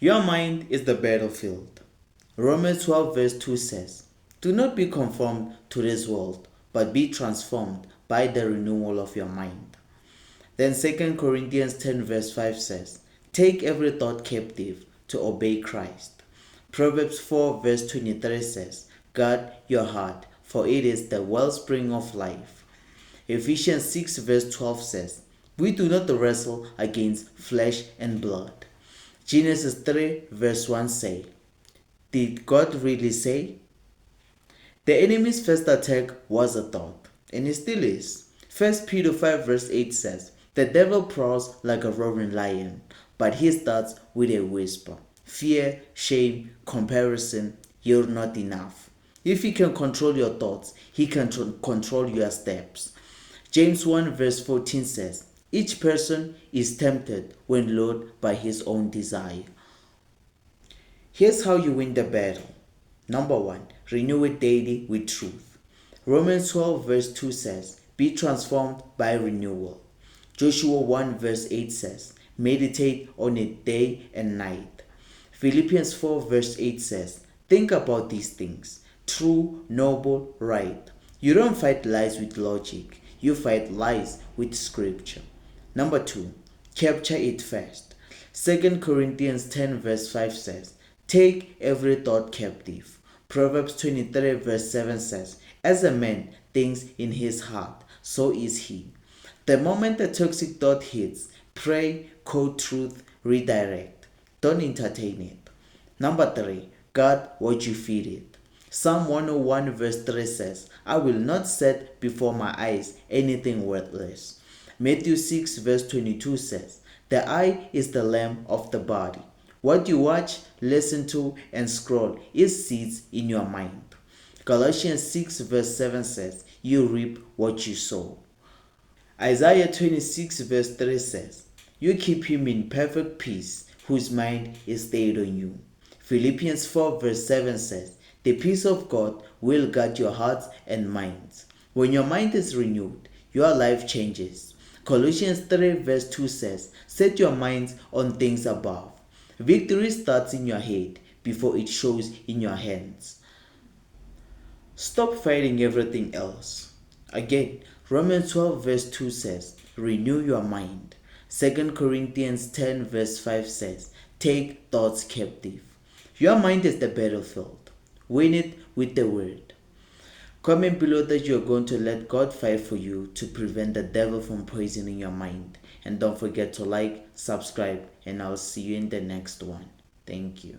Your mind is the battlefield. Romans 12 verse 2 says, "Do not be conformed to this world, but be transformed by the renewal of your mind." Then 2 Corinthians 10 verse 5 says, "Take every thought captive to obey Christ." Proverbs 4 verse 23 says, "Guard your heart, for it is the wellspring of life." Ephesians 6 verse 12 says, "We do not wrestle against flesh and blood." Genesis 3 verse 1 say, "Did God really say?" The enemy's first attack was a thought, and it still is. 1 Peter 5 verse 8 says, "The devil prowls like a roaring lion, but he starts with a whisper. Fear, shame, comparison, you're not enough." If he can control your thoughts, he can control your steps. James 1 verse 14 says, "Each person is tempted when lured by his own desire." Here's how you win the battle. Number 1, renew it daily with truth. Romans 12 verse 2 says, "Be transformed by renewal." Joshua 1 verse 8 says, "Meditate on it day and night." Philippians 4 verse 8 says, "Think about these things, true, noble, right." You don't fight lies with logic, you fight lies with scripture. Number 2, capture it first. 2 Corinthians 10 verse 5 says, "Take every thought captive." Proverbs 23 verse 7 says, "As a man thinks in his heart, so is he." The moment the toxic thought hits, pray, quote truth, redirect. Don't entertain it. Number 3, guard what you feed it. Psalm 101 verse 3 says, "I will not set before my eyes anything worthless." Matthew 6 verse 22 says, "The eye is the lamp of the body." What you watch, listen to, and scroll is seeds in your mind. Galatians 6 verse 7 says, "You reap what you sow." Isaiah 26 verse 3 says, "You keep him in perfect peace, whose mind is stayed on you." Philippians 4 verse 7 says, "The peace of God will guard your hearts and minds." When your mind is renewed, your life changes. Colossians 3 verse 2 says, "Set your minds on things above." Victory starts in your head before it shows in your hands. Stop fighting everything else. Again, Romans 12 verse 2 says, "Renew your mind." 2 Corinthians 10 verse 5 says, "Take thoughts captive." Your mind is the battlefield. Win it with the word. Comment below that you are going to let God fight for you to prevent the devil from poisoning your mind. And don't forget to like, subscribe, and I'll see you in the next one. Thank you.